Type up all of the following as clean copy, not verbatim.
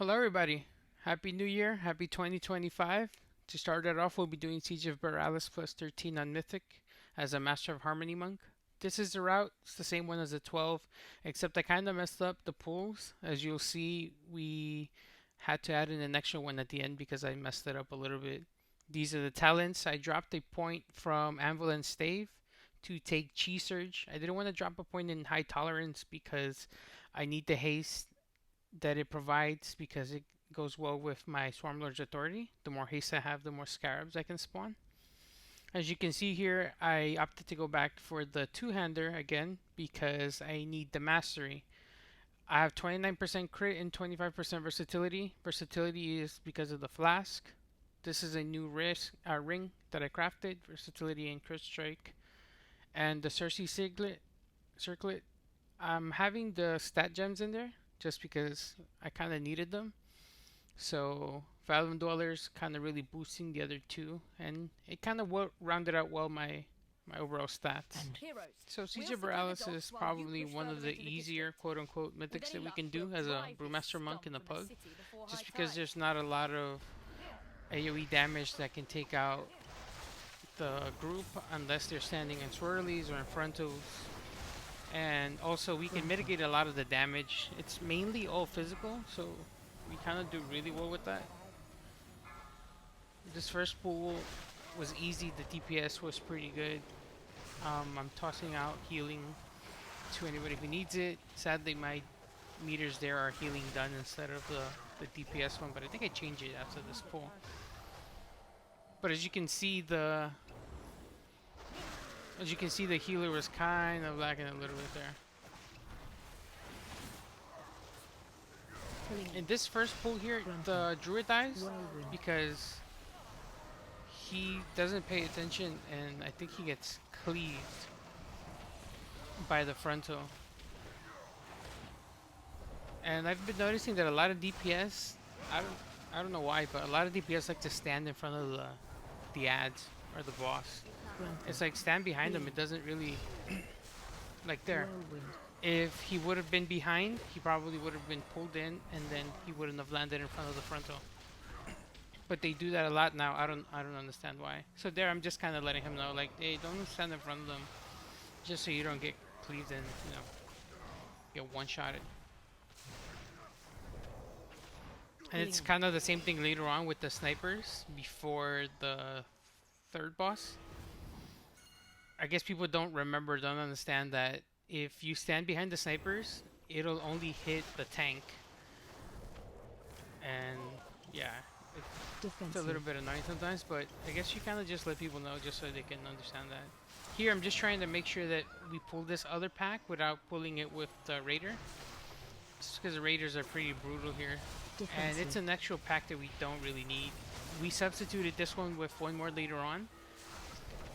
Hello, everybody. Happy New Year. Happy 2025. To start it off, we'll be doing Siege of Boralus plus 13 on Mythic as a Master of Harmony monk. This is the route. It's the same one as the 12, except I kind of messed up the pools. As you'll see, we had to add in an extra one at the end because I messed it up a little bit. These are the talents. I dropped a point from Anvil and Stave to take Chi Surge. I didn't want to drop a point in High Tolerance because I need the haste that it provides because it goes well with my Swarmlord's Authority. The more haste I have, the more scarabs I can spawn. As you can see here, I opted to go back for the two-hander again because I need the mastery. I have 29% crit and 25% versatility. Versatility is because of the flask. This is a new ring that I crafted. Versatility and crit strike. And the Cersei circlet. I'm having the stat gems in there just because I kind of needed them. So Fathom Dwellers kind of really boosting the other two, and it kind of rounded out well my overall stats. So Siege of Boralus is probably one of the easier quote-unquote mythics that we can do as a Brewmaster monk in the pug, just because there's not a lot of AoE damage that can take out the group unless they're standing in swirlies or in frontals. And also we can mitigate a lot of the damage. It's mainly all physical, so we kind of do really well with that. This first pool was easy. The DPS was pretty good. I'm tossing out healing to anybody who needs it. Sadly, my meters there are healing done instead of the DPS one, but I think I changed it after this pool. But as you can see, the healer was kind of lacking a little bit there. In this first pull here, the druid dies because he doesn't pay attention, and I think he gets cleaved by the frontal. And I've been noticing that a lot of DPS, I don't know why, but a lot of DPS like to stand in front of the ads or the boss. It's like stand behind him. It doesn't really like there. If he would have been behind, he probably would have been pulled in, and then he wouldn't have landed in front of the frontal. But they do that a lot now. I don't understand why. So there, I'm just kind of letting him know, like, hey, don't stand in front of them, just so you don't get cleaved and get one-shotted. And it's kind of the same thing later on with the snipers before the third boss. I guess people don't understand that if you stand behind the snipers, it'll only hit the tank. And yeah, it's a little bit annoying sometimes, but I guess you kind of just let people know just so they can understand that. Here, I'm just trying to make sure that we pull this other pack without pulling it with the Raider. Just because the Raiders are pretty brutal here. And it's an actual pack that we don't really need. We substituted this one with one more later on,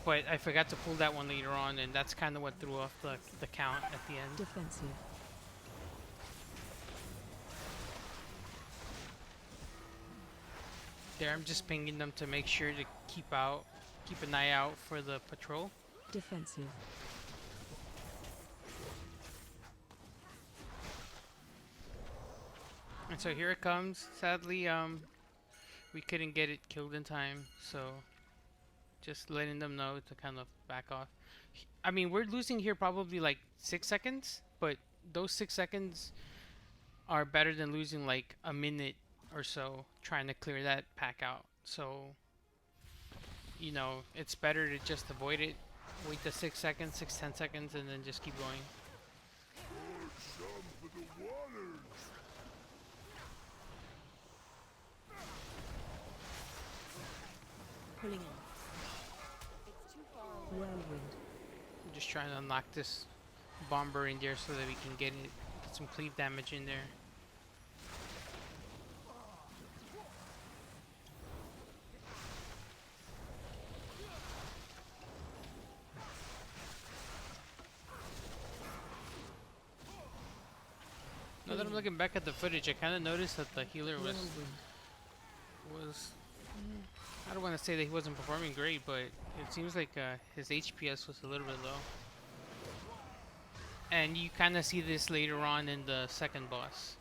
but I forgot to pull that one later on, and that's kind of what threw off the count at the end. Defensive. There, I'm just pinging them to make sure to keep an eye out for the patrol. Defensive. And so here it comes. Sadly, we couldn't get it killed in time, so just letting them know to kind of back off. I mean, we're losing here probably like 6 seconds, but those 6 seconds are better than losing like a minute or so trying to clear that pack out. So, it's better to just avoid it, wait the 6 seconds, 10 seconds, and then just keep going. Pulling in. Whirlwind. I'm just trying to unlock this bomber in there so that we can get some cleave damage in there. Now that I'm looking back at the footage, I kind of noticed that the healer was I don't want to say that he wasn't performing great, but it seems like his HPS was a little bit low. And you kind of see this later on in the second boss.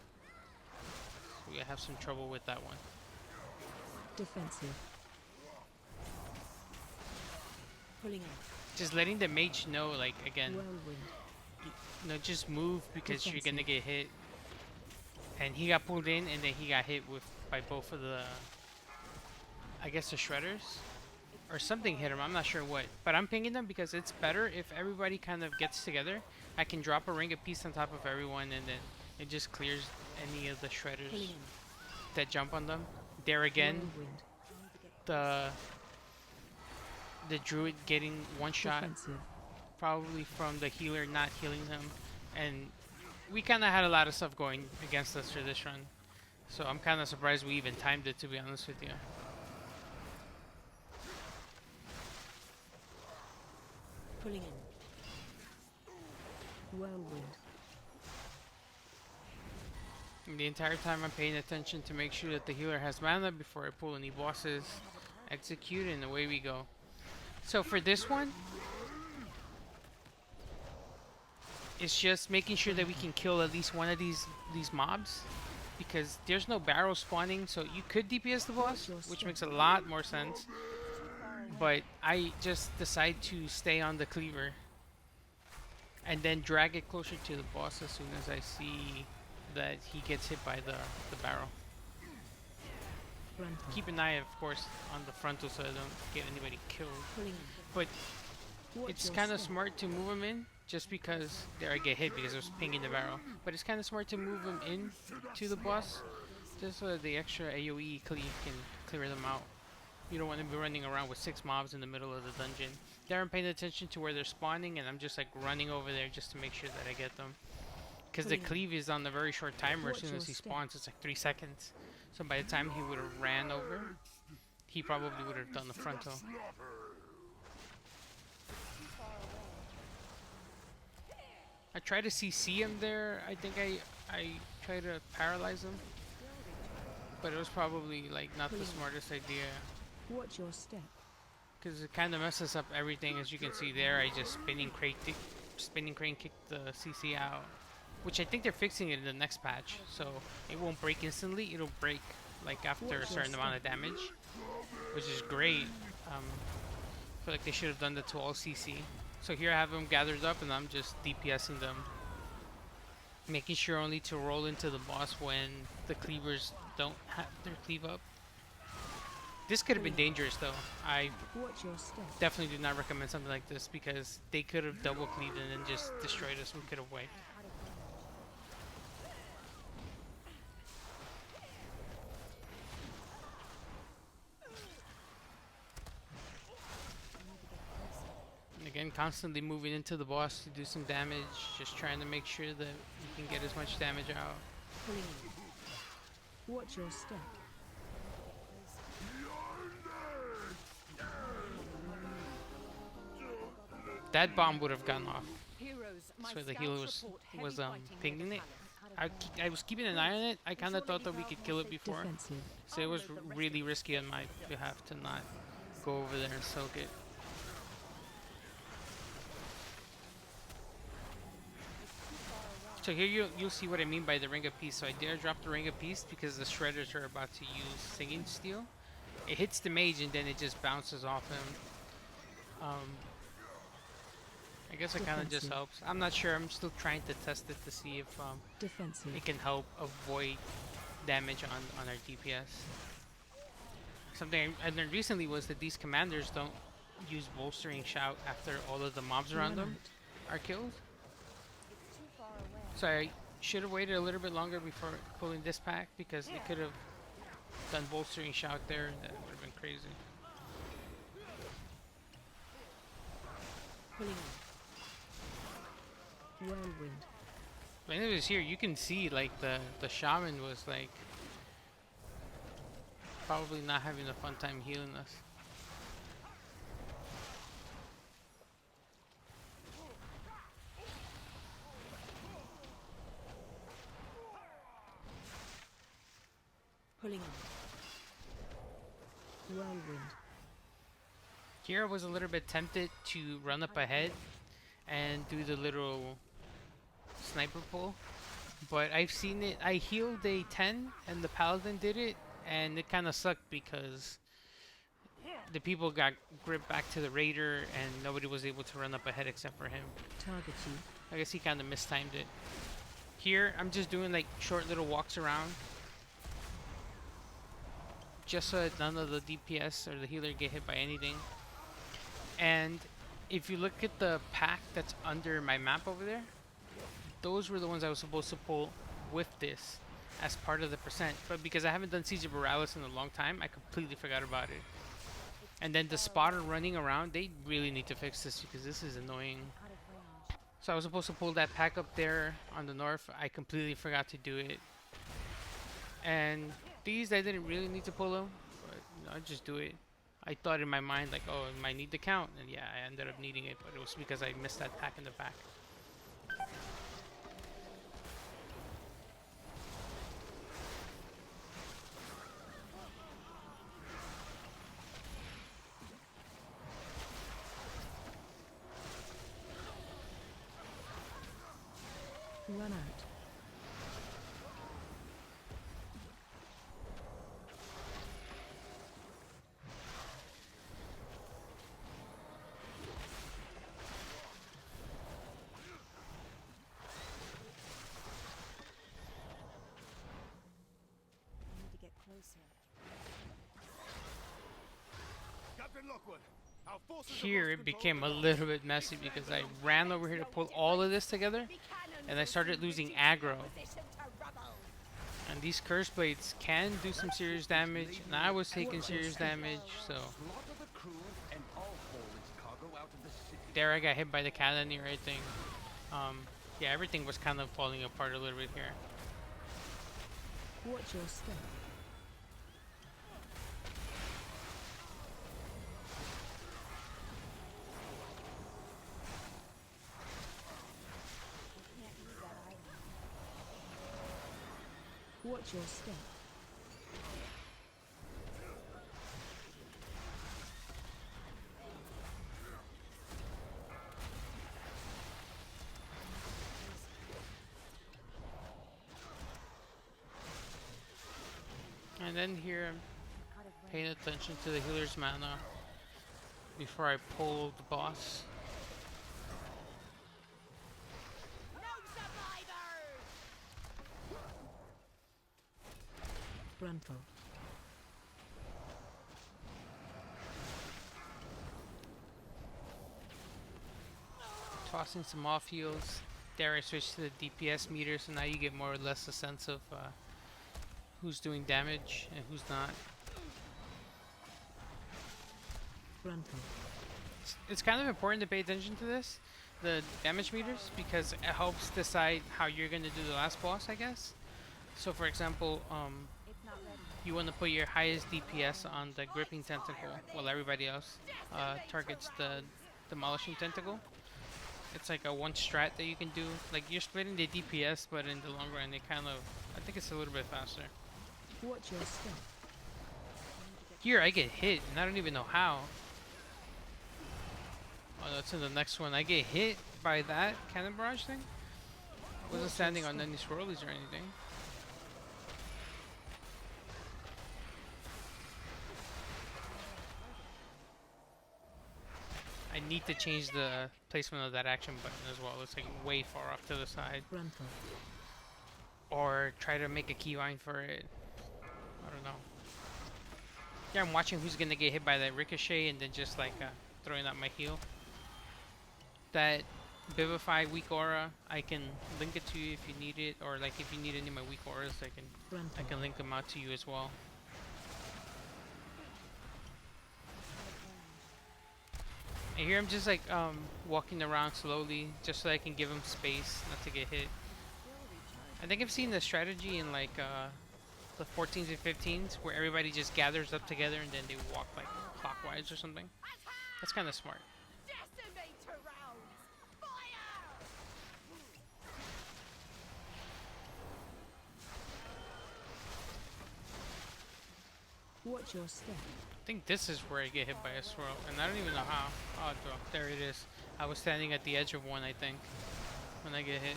we have some trouble with that one. Defensive. Pulling in. Just letting the mage know, like, again, Whirlwind. no, just move because you're gonna Defensive. get hit. And he got pulled in, and then he got hit with by both of the, I guess, the shredders, or something hit him. I'm not sure what, but I'm pinging them because it's better if everybody kind of gets together. I can drop a ring of peace on top of everyone, and then it just clears any of the shredders Pulling in. that jump on them. There again, Whirlwind. the druid getting one shot, Defensive. probably from the healer not healing him, and we kind of had a lot of stuff going against us for this run, so I'm kind of surprised we even timed it, to be honest with you. Pulling in. Whirlwind. And the entire time I'm paying attention to make sure that the healer has mana before I pull any bosses, execute, and away we go. So for this one, it's just making sure that we can kill at least one of these mobs, because there's no barrel spawning, so you could DPS the boss, which makes a lot more sense. But I just decide to stay on the cleaver and then drag it closer to the boss as soon as I see that he gets hit by the barrel. Frontal. Keep an eye, of course, on the frontal so I don't get anybody killed. Pulling in. But Watch it's your kind of step. smart to move him in, just because there I get hit because I was pinging the barrel. But it's kind of smart to move him in to the boss, just so that the extra AoE cleave can clear them out. You don't want to be running around with 6 mobs in the middle of the dungeon. There I'm paying attention to where they're spawning, and I'm just like running over there just to make sure that I get them. Because the cleave is on a very short timer. As Watch soon your as he step. spawns, it's like 3 seconds. So by the time he would have ran over, he probably would have done the frontal. I try to CC him there. I think I try to paralyze him, but it was probably like not the smartest idea, Watch your step. because it kind of messes up everything. As you can see there, I just spinning crane kicked the CC out, which I think they're fixing it in the next patch, so it won't break instantly. It'll break like after a certain amount of damage, which is great. I feel like they should have done that to all CC. So here I have them gathered up, and I'm just DPSing them, making sure only to roll into the boss when the cleavers don't have their cleave up. This could have been dangerous though. I Watch your step. definitely do not recommend something like this, because they could have double cleaved and then just destroyed us. We could have wiped. And again, constantly moving into the boss to do some damage, just trying to make sure that we can get as much damage out. Pulling in. Watch your step. That bomb would have gone off. Heroes, my So the scouts healer report heavy was fighting pinging near it. the palace. I was keeping an eye on it. I kind of thought that we could kill it before, Defensive. so it was really risky on my behalf to not go over there and soak it. So here you'll see what I mean by the Ring of Peace. So I dare drop the Ring of Peace because the Shredders are about to use Singing Steel. It hits the mage and then it just bounces off him. I guess it kind of just Defensive. helps. I'm not sure. I'm still trying to test it to see if Defensive. it can help avoid damage on our DPS. Something I learned recently was that these commanders don't use bolstering shout after all of the mobs around them are killed. So I should have waited a little bit longer before pulling this pack, because it could have done bolstering shout there, and that would have been crazy. Pulling in. Whirlwind. When it was here, you can see like the shaman was like probably not having a fun time healing us. Pulling in. Whirlwind. Here I was a little bit tempted to run up ahead and do the little sniper pull, But I've seen it. I healed a 10 and the paladin did it, and it kind of sucked because the people got gripped back to the raider and nobody was able to run up ahead except for him. Target you. I guess he kind of mistimed it. Here, I'm just doing like short little walks around, just so that none of the DPS or the healer get hit by anything. And if you look at the pack that's under my map over there, those were the ones I was supposed to pull with this as part of the percent. But because I haven't done Siege of Boralus in a long time, I completely forgot about it. And then the spotter running around, they really need to fix this because this is annoying. So I was supposed to pull that pack up there on the north. I completely forgot to do it. And these, I didn't really need to pull them, but you know, I just do it. I thought in my mind like, oh, I might need the count, and yeah, I ended up needing it, but it was because I missed that pack in the back. Run out. I need to get closer. Captain Lockwood, our forces have Here lost it control became a of the little bit messy because I ran over here to pull all of this together, and I started losing aggro. And these curse blades can do some serious damage, and I was taking serious damage, so slaughter the crew and all haul its cargo out of the city. there I got hit by the cannoneer, I think. Yeah, everything was kind of falling apart a little bit here. Watch your step. Can't use that item. Watch your step. And then here I'm Out of range. paying attention to the healer's mana before I pull the boss. No survivors! Frontal. Tossing some off heals. There I switched to the DPS meter, so now you get more or less a sense of who's doing damage and who's not. Frontal. It's kind of important to pay attention to this, the damage meters, because it helps decide how you're going to do the last boss, I guess. So for example, It's not ready. you want to put your highest DPS on the gripping tentacle while everybody else targets the demolishing tentacle. It's like a one strat that you can do. Like you're splitting the DPS, but in the long run it kind of, I think it's a little bit faster. Watch your step. Here I get hit and I don't even know how. Oh, that's in the next one. I get hit by that cannon barrage thing. Wasn't standing on any swirlies or anything. I need to change the placement of that action button as well. It's like way far off to the side. Frontal. Or try to make a keyline for it. I don't know. Yeah, I'm watching who's gonna get hit by that ricochet and then just like throwing out my heal. That Vivify weak aura, I can link it to you if you need it, or like if you need any of my weak auras, I Frontal. can link them out to you as well. And here I'm just like walking around slowly, just so I can give him space not to get hit. I think I've seen the strategy in like the 14s and 15s where everybody just gathers up together and then they walk like clockwise or something. That's kind of smart. Decimator rounds! Fire! Watch your step. I think this is where I get hit by a swirl, and I don't even know how. Oh, there it is. I was standing at the edge of one, I think, when I get hit.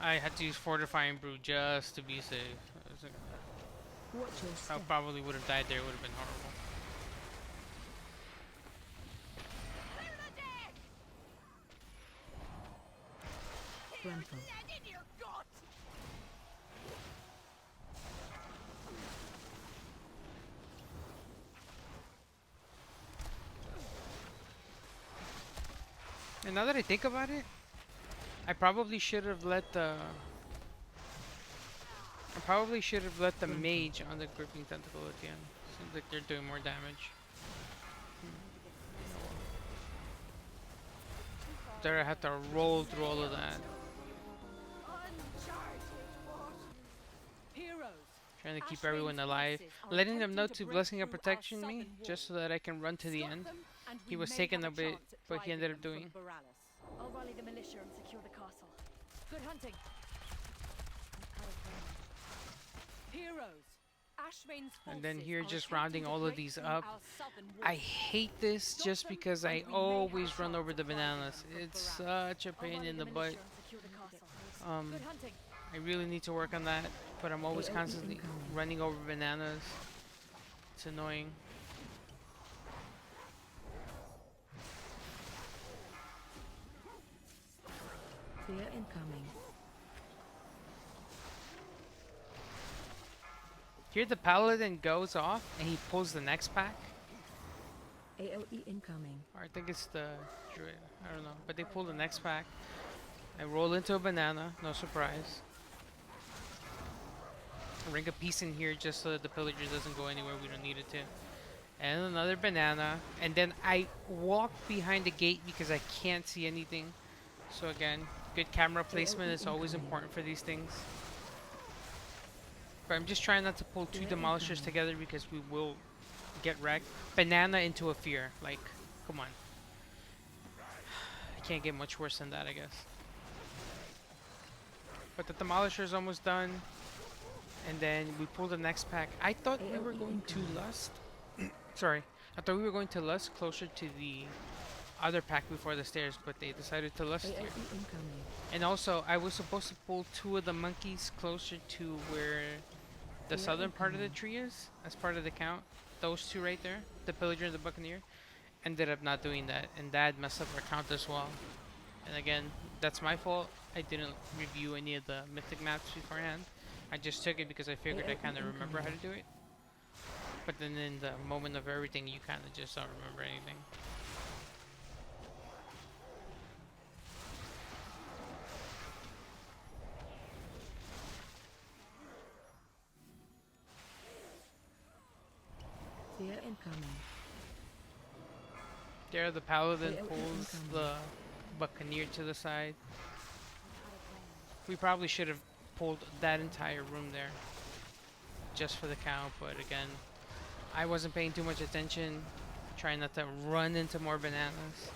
I had to use Fortifying Brew just to be safe. I was like, Watch your I step. probably would have died there. It would have been horrible. Clear the deck! Brunful. Dead in your gut! And now that I think about it, I probably should have let the mage on the gripping tentacle at the end. Seems like they're doing more damage. There I had to roll through all of that. Uncharted waters. Heroes. Trying to keep everyone alive. Letting them know to blessing and protection me, just so that I can run to the end. He was taking a bit, but he ended up doing. I'll rally the militia and secure the castle. Good hunting. Heroes. Ashvane's And then forces here are just attempting rounding to all of break these through up. our southern I walls. hate this just because I always run over the bananas. It's such a I'll pain rally in the the butt. militia and secure the castle. Good hunting. I really need to work on that, but I'm always AoE constantly incoming. running over bananas. It's annoying. Fear incoming. Here the paladin goes off and he pulls the next pack. AoE incoming. Or I think it's the druid. I don't know. But they pull the next pack. I roll into a banana, no surprise. Ring a piece in here just so that the pillager doesn't go anywhere we don't need it to. And another banana. And then I walk behind the gate because I can't see anything. So again, good camera placement is always important for these things. But I'm just trying not to pull two demolishers together because we will get wrecked. Banana into a fear. Like, come on. I can't get much worse than that, I guess. But the demolisher is almost done. And then we pull the next pack. I thought we were going to lust. Sorry. I thought we were going to lust closer to the other pack before the stairs, but they decided to lust AoE here. incoming. And also, I was supposed to pull two of the monkeys closer to where the Yeah, southern part of the incoming. tree is, as part of the count. Those two right there, the pillager and the buccaneer, ended up not doing that, and that messed up our count as well. And again, that's my fault. I didn't review any of the mythic maps beforehand. I just took it because I figured I kind of remember how to do it. But then in the moment of everything, you kind of just don't remember anything. Fear incoming. There, the paladin AoE pulls incoming. the buccaneer to the side. We probably should have pulled that entire room there, just for the count. But again, I wasn't paying too much attention, trying not to run into more bananas.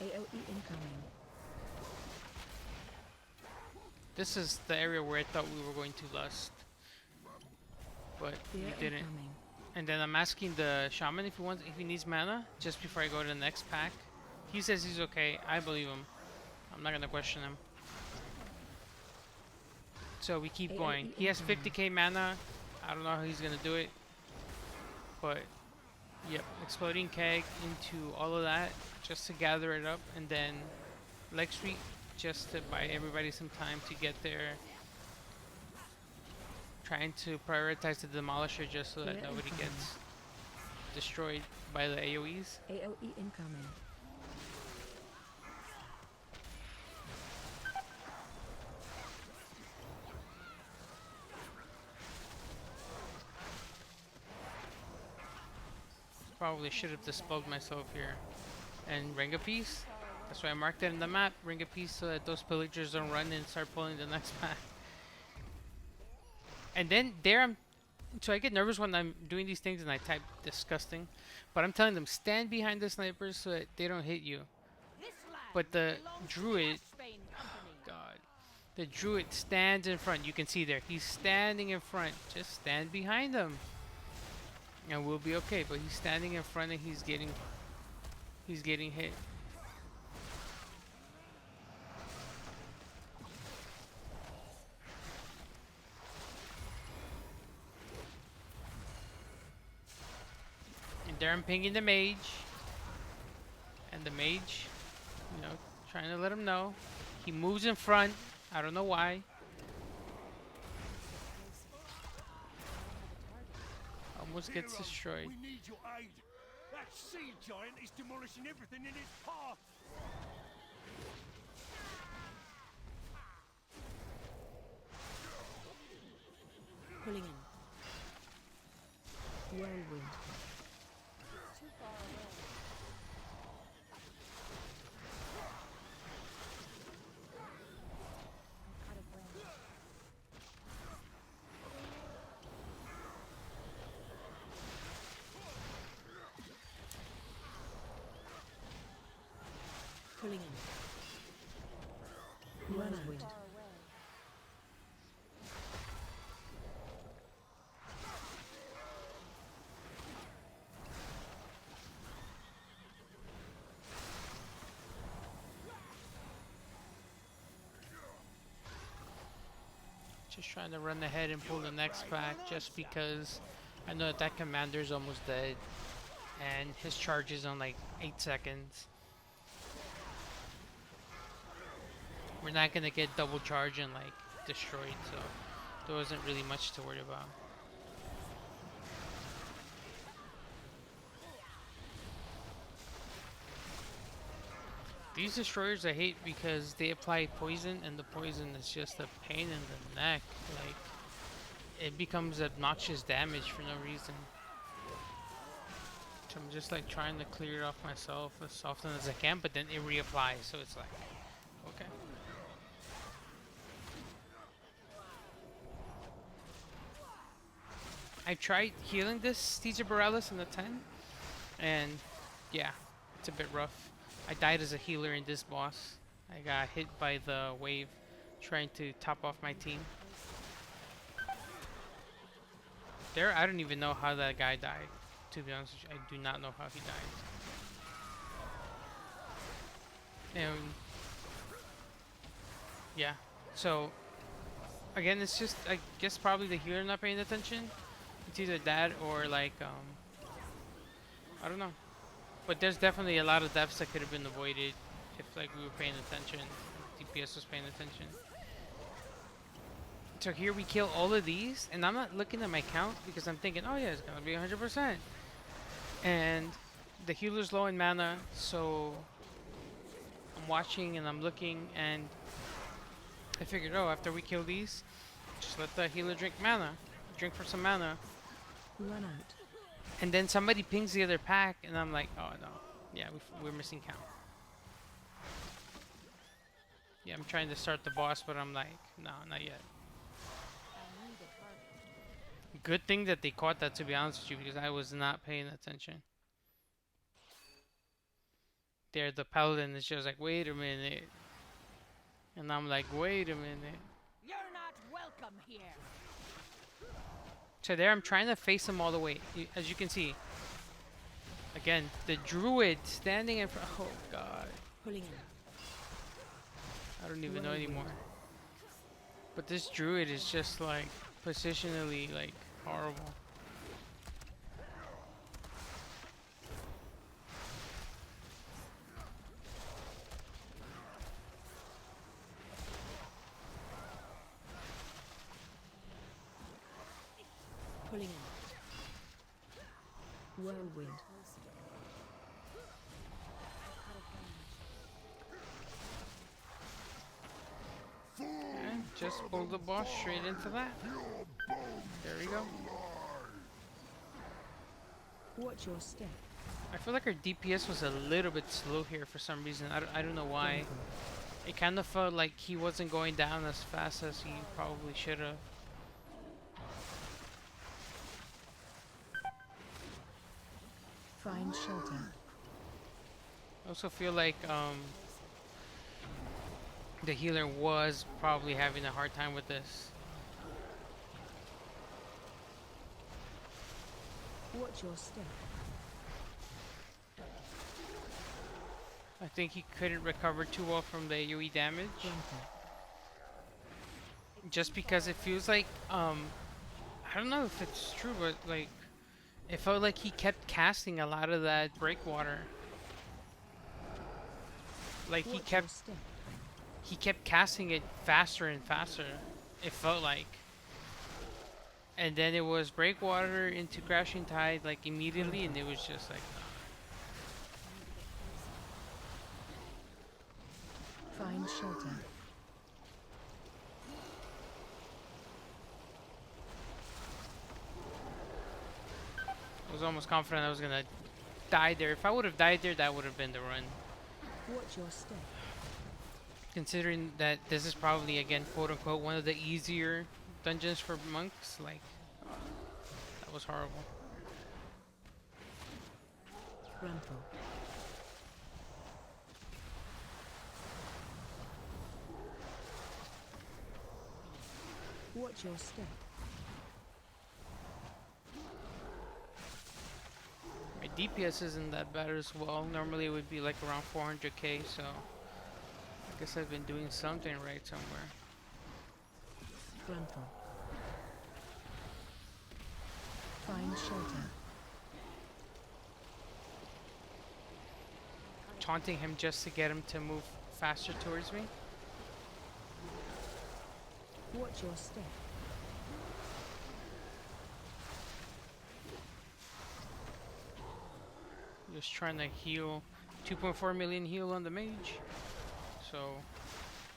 AoE incoming. This is the area where I thought we were going to lust, but we Fear didn't. incoming. And then I'm asking the shaman if he needs mana just before I go to the next pack. He says he's okay. I believe him. I'm not gonna question him. So we keep going. He has 50k mana. I don't know how he's gonna do it, but yep, exploding keg into all of that just to gather it up, and then leg sweep just to buy everybody some time to get there. Trying to prioritize the demolisher just so that Yeah, nobody incoming. gets destroyed by the AoEs. AoE incoming. Probably should have dispelled myself here. And ring a piece. That's why I marked it in the map. Ring a piece so that those pillagers don't run and start pulling the next pack. And then there I'm. So I get nervous when I'm doing these things and I type disgusting. But I'm telling them stand behind the snipers so that they don't hit you. This land But the belongs to druid. Ashbane Company. God. The druid stands in front. You can see there. He's standing in front. Just stand behind him. and we'll be okay. But he's standing in front and he's getting hit. And there I'm pinging the mage. And the mage, you know, trying to let him know. He moves in front. I don't know why. Almost gets destroyed. We need your aid. That sea giant is demolishing everything in its path. Pulling in. Whirlwind. Too far away. I'm out of range. Pulling in. Whirlwind. Far away. Just trying to run ahead and pull the next pack just because I know that commander's almost dead. And his charge is on like 8 seconds. We're not gonna get double charge and like destroyed, so there wasn't really much to worry about. These destroyers I hate because they apply poison and the poison is just a pain in the neck. Like, it becomes obnoxious damage for no reason. So I'm just like trying to clear it off myself as often as I can, but then it reapplies, so it's like, okay. I tried healing this Siege of Boralus in the 10, and yeah, it's a bit rough. I died as a healer in this boss. I got hit by the wave trying to top off my team. There, I don't even know how that guy died. To be honest with you, I do not know how he died. And yeah, so again, it's just, I guess probably the healer not paying attention. It's either that or like, I don't know. But there's definitely a lot of deaths that could have been avoided if like we were paying attention, DPS was paying attention. So here we kill all of these, and I'm not looking at my count because I'm thinking, oh yeah, it's gonna be 100%. And the healer's low in mana, so I'm watching and I'm looking, and I figured, oh, after we kill these, just let the healer drink for some mana. Run out. And then somebody pings the other pack, and I'm like, oh no, yeah, we're missing count. Yeah, I'm trying to start the boss, but I'm like, no, not yet. I need a target. Good thing that they caught that, to be honest with you, because I was not paying attention. There, the paladin is just like, wait a minute. And I'm like, wait a minute. You're not welcome here. So there, I'm trying to face him all the way, as you can see. Again, the druid standing in front. Oh god, Pulling in. I don't even know anymore. But this druid is just like positionally like horrible. Pulling in. Whirlwind. And just pull the boss straight into that. There we go. Watch your step. I feel like our DPS was a little bit slow here for some reason. I don't know why. It kind of felt like he wasn't going down as fast as he probably should have. Find shelter. I also feel like the healer was probably having a hard time with this. Watch your step. I think he couldn't recover too well from the AoE damage. Grumble. Just because it feels like, I don't know if it's true, but like, it felt like he kept casting a lot of that breakwater. Like Watch your step. he kept casting it faster and faster. It felt like. And then it was breakwater into crashing tide like immediately, and it was just like, Find shelter. I was almost confident I was gonna die there. If I would have died there, that would have been the run. Watch your step. Considering that this is probably, again, quote unquote, one of the easier dungeons for monks, like, that was horrible. Grumble. Watch your step. My DPS isn't that bad as well. Normally it would be like around 400k, so I guess I've been doing something right somewhere. Grumble. Find shelter. Taunting him just to get him to move faster towards me. Watch your step. Just trying to heal. 2.4 million heal on the mage. So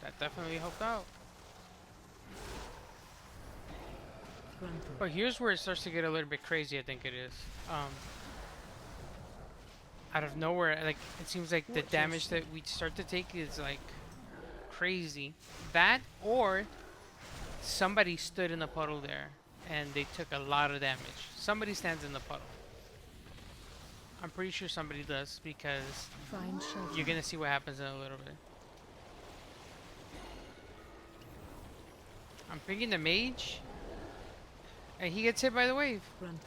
that definitely helped out. Grumble. But here's where it starts to get a little bit crazy, I think it is. Out of nowhere, like, it seems like the damage that we start to take is like crazy. That, or somebody stood in the puddle there and they took a lot of damage. Somebody stands in the puddle. I'm pretty sure somebody does, because Find shelter. you're gonna see what happens in a little bit. I'm picking the mage, and he gets hit by the wave. Grumble.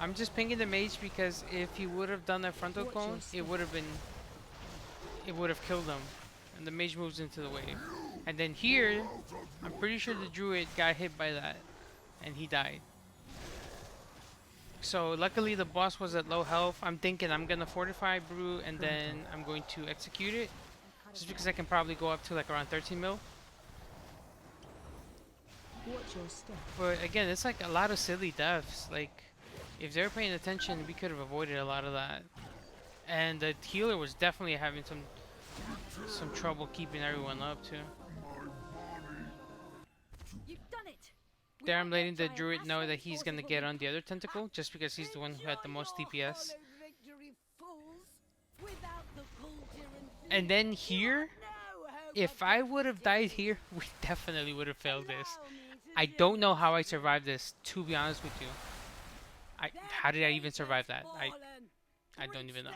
I'm just pinging the mage because if he would have done that frontal Watch cone, your it step. would have killed him. And the mage moves into the wave. And then here, I'm pretty sure the druid got hit by that, and he died. So luckily the boss was at low health. I'm thinking I'm gonna fortify brew, and then I'm going to execute it, just because I can probably go up to like around 13 mil. Watch your step. But again, it's like a lot of silly deaths. Like, if they were paying attention, we could have avoided a lot of that. And the healer was definitely having some trouble keeping everyone up too. You've done it. We There, won't I'm let letting the giant druid know that asphalt he's forces gonna what get we on the other tentacle, just because he's the one who had the most DPS. And then here, if I would have died here, we definitely would have failed this. I don't know how I survived this, to be honest with you. How did I even survive that? I don't even know.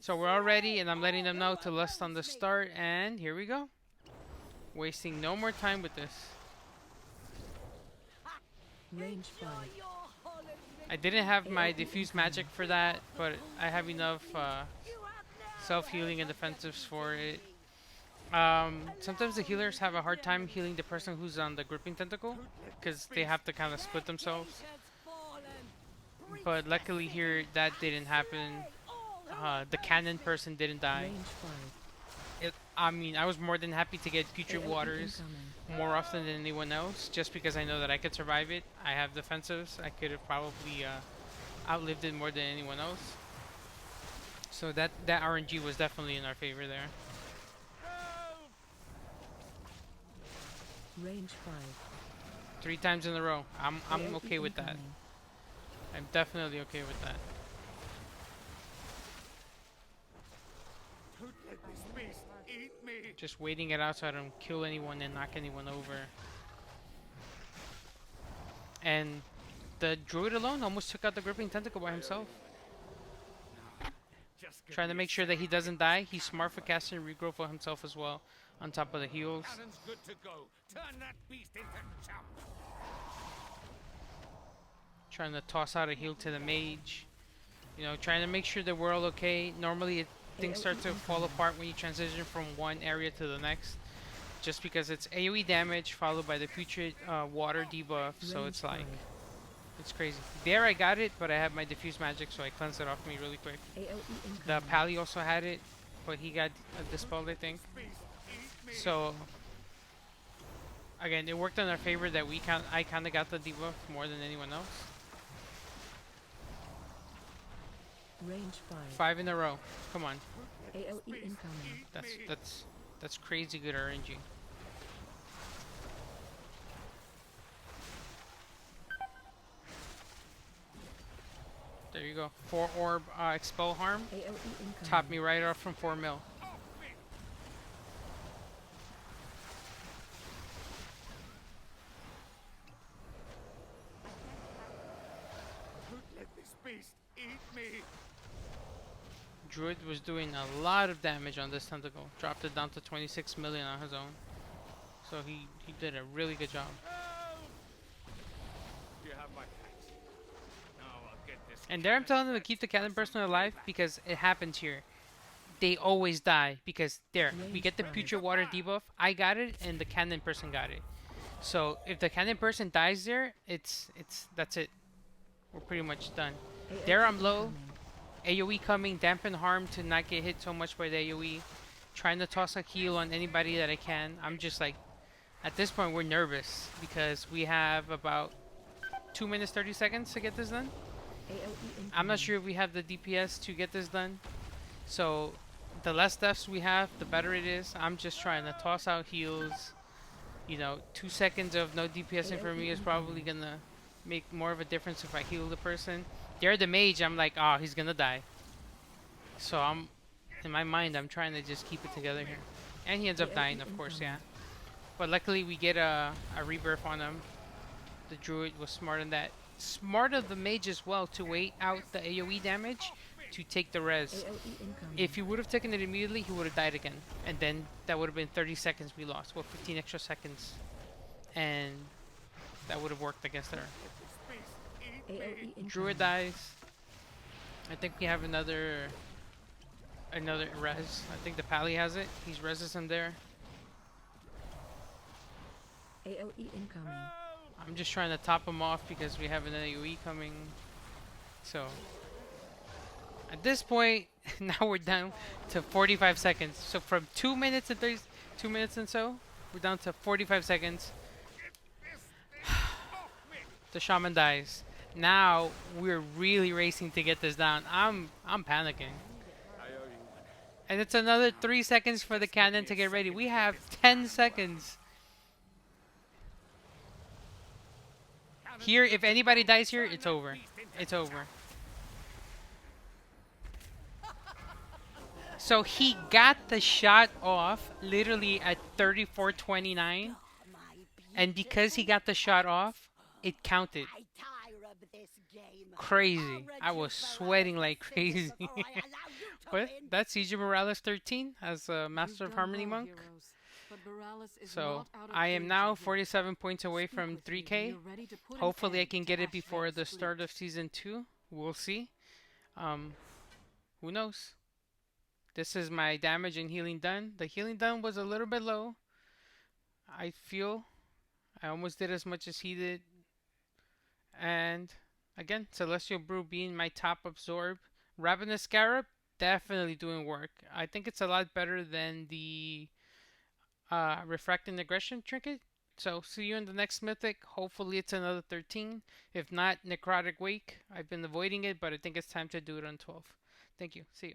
So we're all ready, and I'm letting them know to lust on the start, and here we go. Wasting no more time with this. Range 5. I didn't have my diffuse magic for that, but I have enough self-healing and defensives for it. Sometimes the healers have a hard time healing the person who's on the gripping tentacle, because they have to kind of split themselves. But luckily here, that didn't happen. The cannon person didn't die. Range 5. I mean, I was more than happy to get Putrid Waters more often than anyone else, just because I know that I could survive it. I have defensives. I could have probably outlived it more than anyone else. So that RNG was definitely in our favor there. Range 5. 3 times in a row. I'm AoE okay with that. incoming. I'm definitely okay with that. Don't let this beast eat me. Just waiting it out so I don't kill anyone and knock anyone over. And the druid alone almost took out the gripping tentacle by himself. Just give Trying to me make sure that he doesn't die. He's smart for casting regrowth for himself as well, on top of the heals. cannon's good to go. Turn that beast into chump. Trying to toss out a heal to the mage. You know, trying to make sure that we're all okay. Normally, things start to fall apart when you transition from one area to the next. Just because it's AoE damage followed by the putrid water debuff, so it's like, it's crazy. There I got it, but I have my diffuse magic, so I cleansed it off me really quick. The Pally also had it, but he got dispelled, I think. So again, it worked in our favor that I kind of got the debuff more than anyone else. Range 5. 5 in a row. Come on. AoE incoming. That's crazy good RNG. There you go. 4 orb expel harm. AoE incoming. Top me right off from 4 mil. Let this beast eat me. Druid was doing a lot of damage on this tentacle. Dropped it down to 26 million on his own. So he did a really good job. You have my thanks. Now I'll get this. And there I'm telling them to keep the cannon person alive because it happens here. They always die because there, we get the putrid water debuff. I got it and the cannon person got it. So if the cannon person dies there, that's it. We're pretty much done. There I'm low. AoE coming, dampen harm to not get hit so much by the AoE. Trying to toss a heal on anybody that I can. I'm just like, at this point we're nervous because we have about 2 minutes 30 seconds to get this done. I'm not sure if we have the DPS to get this done. So the less deaths we have, the better it is. I'm just trying to toss out heals. You know, 2 seconds of no DPSing for me is probably gonna make more of a difference if I heal the person. They're the mage, I'm like, oh, he's gonna die. So I'm, in my mind, I'm trying to just keep it together here. And he ends up dying, of course, yeah. But luckily we get a rebirth on him. The druid was smart in that. Smart of the mage as well to wait out the AoE damage to take the res. If he would have taken it immediately, he would have died again. And then that would have been 30 seconds we lost. Well, 15 extra seconds. And that would have worked against her. Druid dies. I think we have another res. I think the Pally has it. He's reses him there. AoE incoming. I'm just trying to top him off because we have an AoE coming. So at this point, now we're down to 45 seconds. So from 2 minutes and 2 minutes and so, we're down to 45 seconds. The shaman dies. Now we're really racing to get this down. I'm panicking. And it's another 3 seconds for the cannon to get ready. We have 10 seconds. Here, if anybody dies here, it's over. It's over. So he got the shot off literally at 34:29. And because he got the shot off, it counted. Crazy. I was sweating like crazy. But that's Siege of Boralus 13 as a Master of Harmony Monk. So I am now 47 points away from 3K. Hopefully I can get it before the start of Season 2. We'll see. Who knows? This is my damage and healing done. The healing done was a little bit low. I feel I almost did as much as he did. And again, Celestial Brew being my top absorb. Ravenous Scarab, definitely doing work. I think it's a lot better than the Refracting Aggression trinket. So see you in the next mythic. Hopefully it's another 13. If not, Necrotic Wake. I've been avoiding it, but I think it's time to do it on 12. Thank you. See you.